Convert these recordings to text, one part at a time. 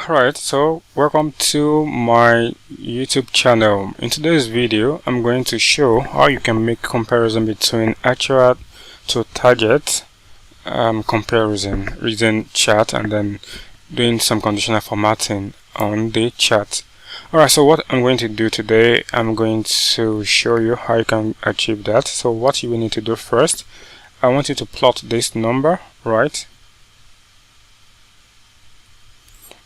Alright, so welcome to my YouTube channel. In today's video, I'm going to show how you can make comparison between actual to target comparison, reading chart and then doing some conditional formatting on the chart. Alright, so what I'm going to do today, I'm going to show you how you can achieve that. So what you will need to do first, I want you to plot this number, right?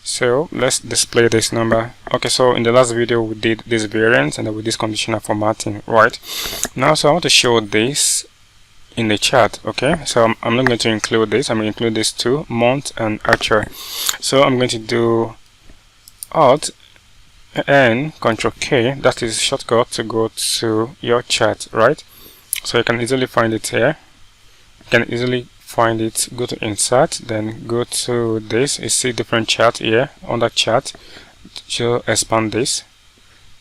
So let's display this number. Okay, so in the last video we did this variance and then we did conditional formatting, right? Now, so I want to show this in the chart. Okay, so I'm not going to include this. I'm going to include this too, month and actual. So I'm going to do Alt and Control K. That is shortcut to go to your chart, right? So you can easily find it here. You can easily find it, go to insert, then go to this. You see different chart here. On that chart to expand this,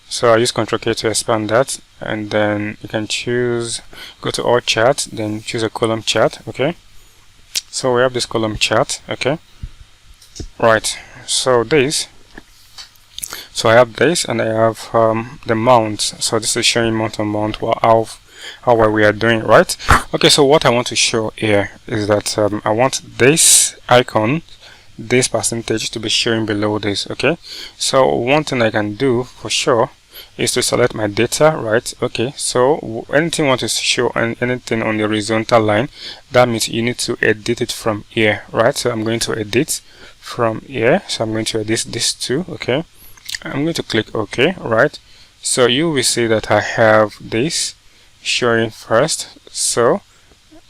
so I use Ctrl K to expand that, and then you can choose, go to all chart, then choose a column chart. Okay, so we have this column chart. Okay, right, so this, so I have this and I have the mounts. So this is showing month on month how well we are doing, right? Okay, so what I want to show here is that I want this icon, this percentage, to be showing below this. Okay, so one thing I can do for sure is to select my data, right? Okay, so anything you want to show anything on the horizontal line, that means you need to edit it from here, right? So I'm going to edit from here, so I'm going to edit this too. Okay, I'm going to click OK, right? So you will see that I have this showing first. So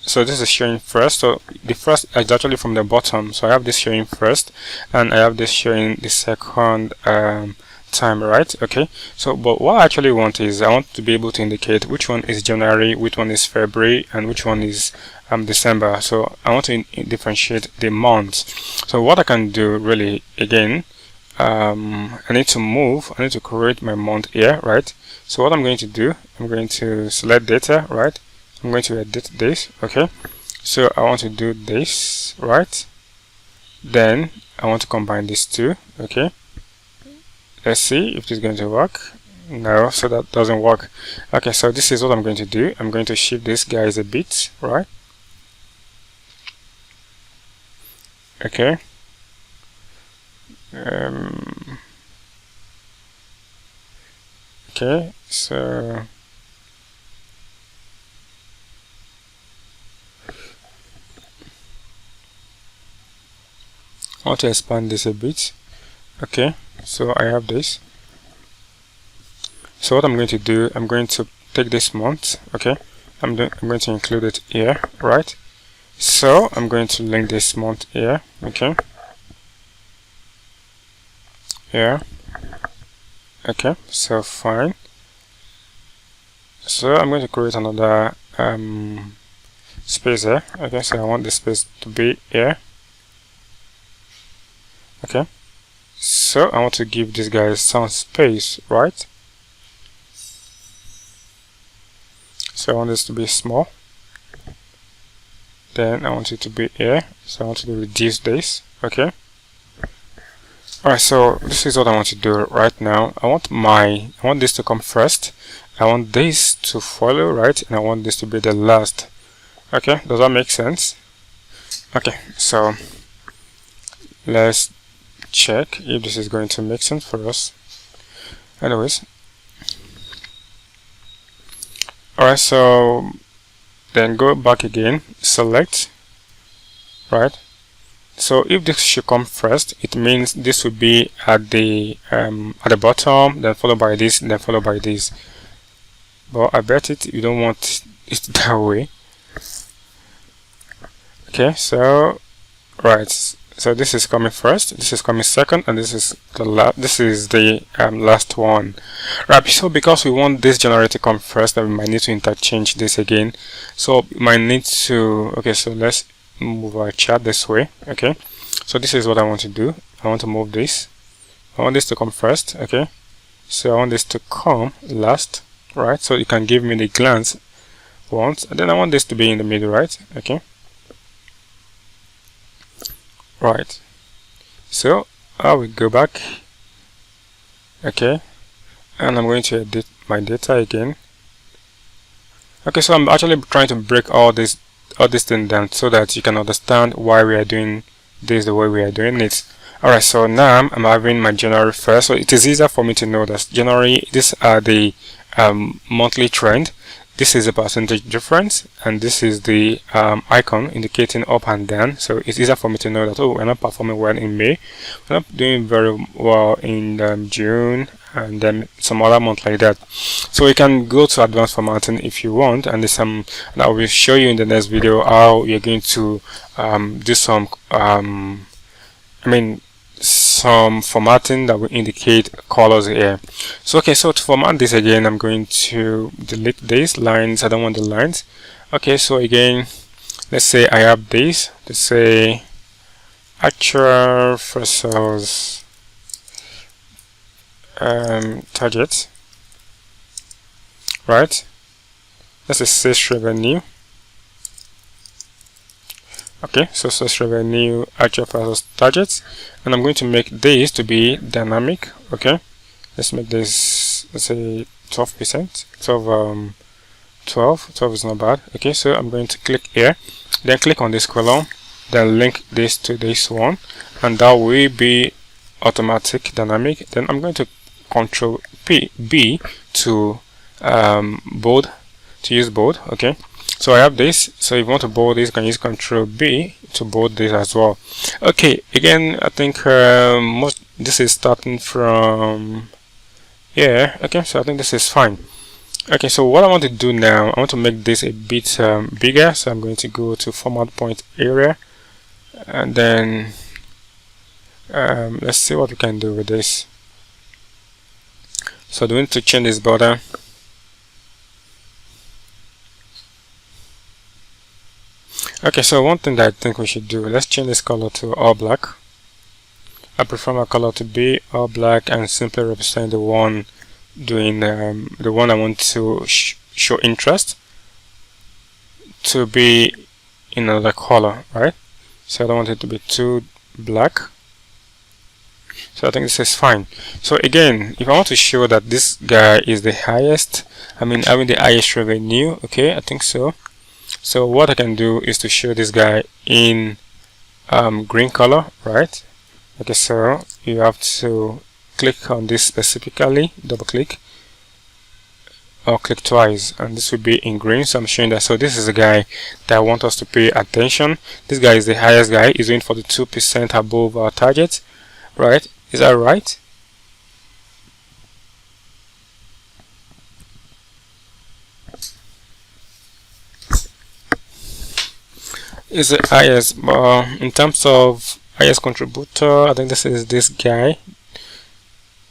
this is showing first. So the first is actually from the bottom. So I have this showing first and I have this showing the second time, right? Okay, so but what I actually want is I want to be able to indicate which one is January, which one is February, and which one is December. So I want to differentiate the months. So what I can do really, again, I need to create my month here, right? So what I'm going to do, I'm going to select data, right? I'm going to edit this. Okay, so I want to do this, right? Then I want to combine these two. Okay, let's see if this is going to work. No, so that doesn't work. Okay, so this is what I'm going to do. I'm going to shift this guys a bit, right? Okay, okay, so I want to expand this a bit. Okay, so I have this. So what I'm going to do, I'm going to take this month. Okay, I'm going to include it here, right? So I'm going to link this month here. Okay, here. Okay, so fine. So I'm going to create another space here. Okay, so I want this space to be here. Okay, so I want to give these guys some space, right? So I want this to be small. Then I want it to be here. So I want to reduce this. Okay. Alright, so this is what I want to do right now. I want this to come first. I want this to follow, right? And I want this to be the last. Okay, does that make sense? Okay, so let's check if this is going to make sense for us. Anyways, alright, so then go back again, select, right? So if this should come first, it means this would be at the bottom, then followed by this, then followed by this. But I bet you don't want it that way. Okay, so right, so this is coming first, this is coming second, and this is the last one. Right, so because we want this January to come first, then we might need to interchange this again. So we might need to, okay, so let's move our chart this way. Okay, so this is what I want to do. I want to move this. I want this to come first. Okay, so I want this to come last, right? So you can give me the glance once, and then I want this to be in the middle, right? Okay, right. So I will go back. Okay, and I'm going to edit my data again. Okay, so I'm actually trying to break all this thing down so that you can understand why we are doing this the way we are doing it. Alright, so now I'm having my January 1st, so it is easier for me to know that January, these are the monthly trend, this is the percentage difference, and this is the icon indicating up and down. So it's easier for me to know that, oh, we're not performing well in May, we're not doing very well in June, and then some other month like that. So you can go to advanced formatting if you want, and and I will show you in the next video how you're going to do some some formatting that will indicate colors here. So okay, so to format this again, I'm going to delete these lines. I don't want the lines. Okay, so again, let's say I have this to say actual versus target, right? That's a sales revenue. Okay, so sales revenue, actual versus targets, and I'm going to make this to be dynamic. Okay, let's make this, let's say 12%. 12 is not bad. Okay, so I'm going to click here, then click on this column, then link this to this one, and that will be automatic dynamic. Then I'm going to Control B to bold, to use bold. Okay, so I have this. So if you want to bold this, you can use Control B to bold this as well. Okay, again, I think this is starting from here. Okay, so I think this is fine. Okay, so what I want to do now, I want to make this a bit bigger. So I'm going to go to format point area, and then let's see what we can do with this. So do we need to change this border? Okay, so one thing that I think we should do, let's change this color to all black. I prefer my color to be all black and simply represent the one doing the one I want to show interest to be in another color, right? So I don't want it to be too black. So I think this is fine. So again, if I want to show that this guy is the highest, having the highest revenue, okay, I think so. So what I can do is to show this guy in green color, right? Okay, so you have to click on this specifically, double click, or click twice, and this will be in green. So I'm showing that. So this is the guy that I want us to pay attention. This guy is the highest guy. He's doing 42% above our target, right? Is that right? Is the highest, in terms of highest contributor, I think this is this guy,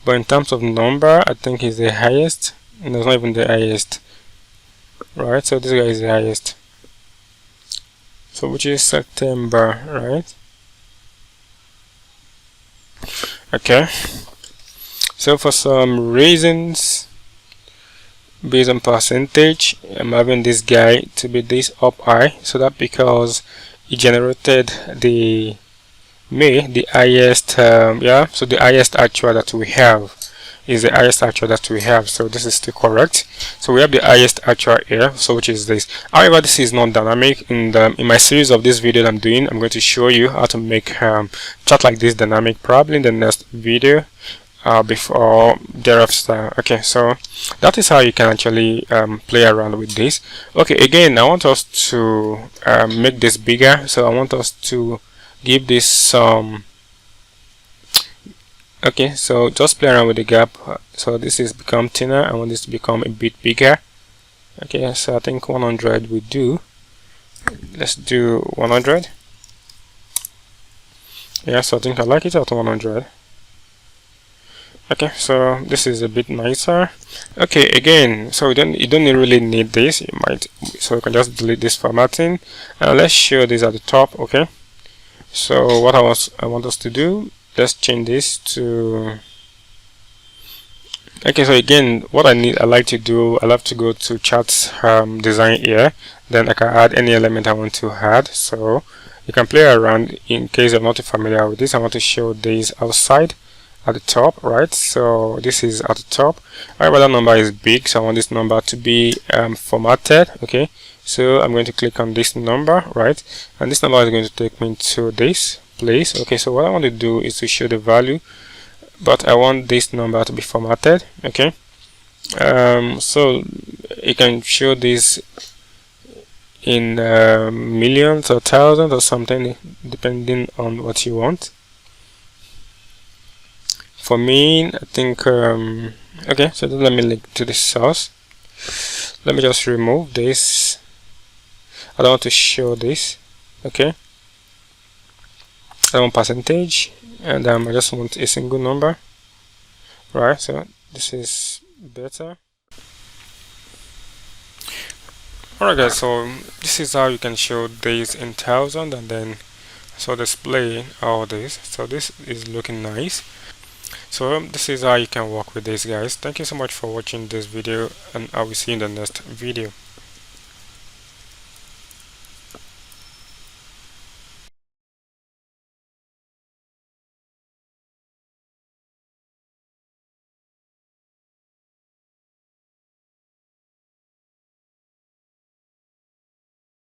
but in terms of number, I think he's the highest, and it's not even the highest, right? So this guy is the highest, so which is September, right? Okay, so for some reasons, based on percentage, I'm having this guy to be this up high, so that because he generated the May, the highest, yeah, so the highest actual that we have is the highest actual that we have, so this is still correct. So we have the highest actual here, so which is this. However, this is not dynamic. In my series of this video that I'm doing, I'm going to show you how to make chart like this dynamic, probably in the next video. Before thereafter. Okay, so that is how you can actually play around with this. Okay, again, I want us to make this bigger, so I want us to give this some okay, so just play around with the gap. So this is become thinner. I want this to become a bit bigger. Okay, so I think 100 we do. Let's do 100. Yeah, so I think I like it at 100. Okay, so this is a bit nicer. Okay, again, so you don't really need this. You might, so you can just delete this formatting, and let's show this at the top. Okay, so what I want us to do, let's change this to. Okay, so again, what I like to do, I love to go to charts design here. Then I can add any element I want to add. So You can play around in case you're not familiar with this. I want to show this outside at the top, right? So this is at the top. However, that number is big, so I want this number to be formatted. Okay, so I'm going to click on this number, right? And this number is going to take me to this place. Okay, so what I want to do is to show the value, but I want this number to be formatted. Okay, so you can show this in millions or thousands or something, depending on what you want. For me, I think okay, so let me link to the source. Let me just remove this. I don't want to show this. Okay, I want percentage, and I just want a single number, right? So this is better. Alright guys, so this is how you can show this in thousand and then display all this. So this is looking nice. So this is how you can work with this, guys. Thank you so much for watching this video, and I will see you in the next video.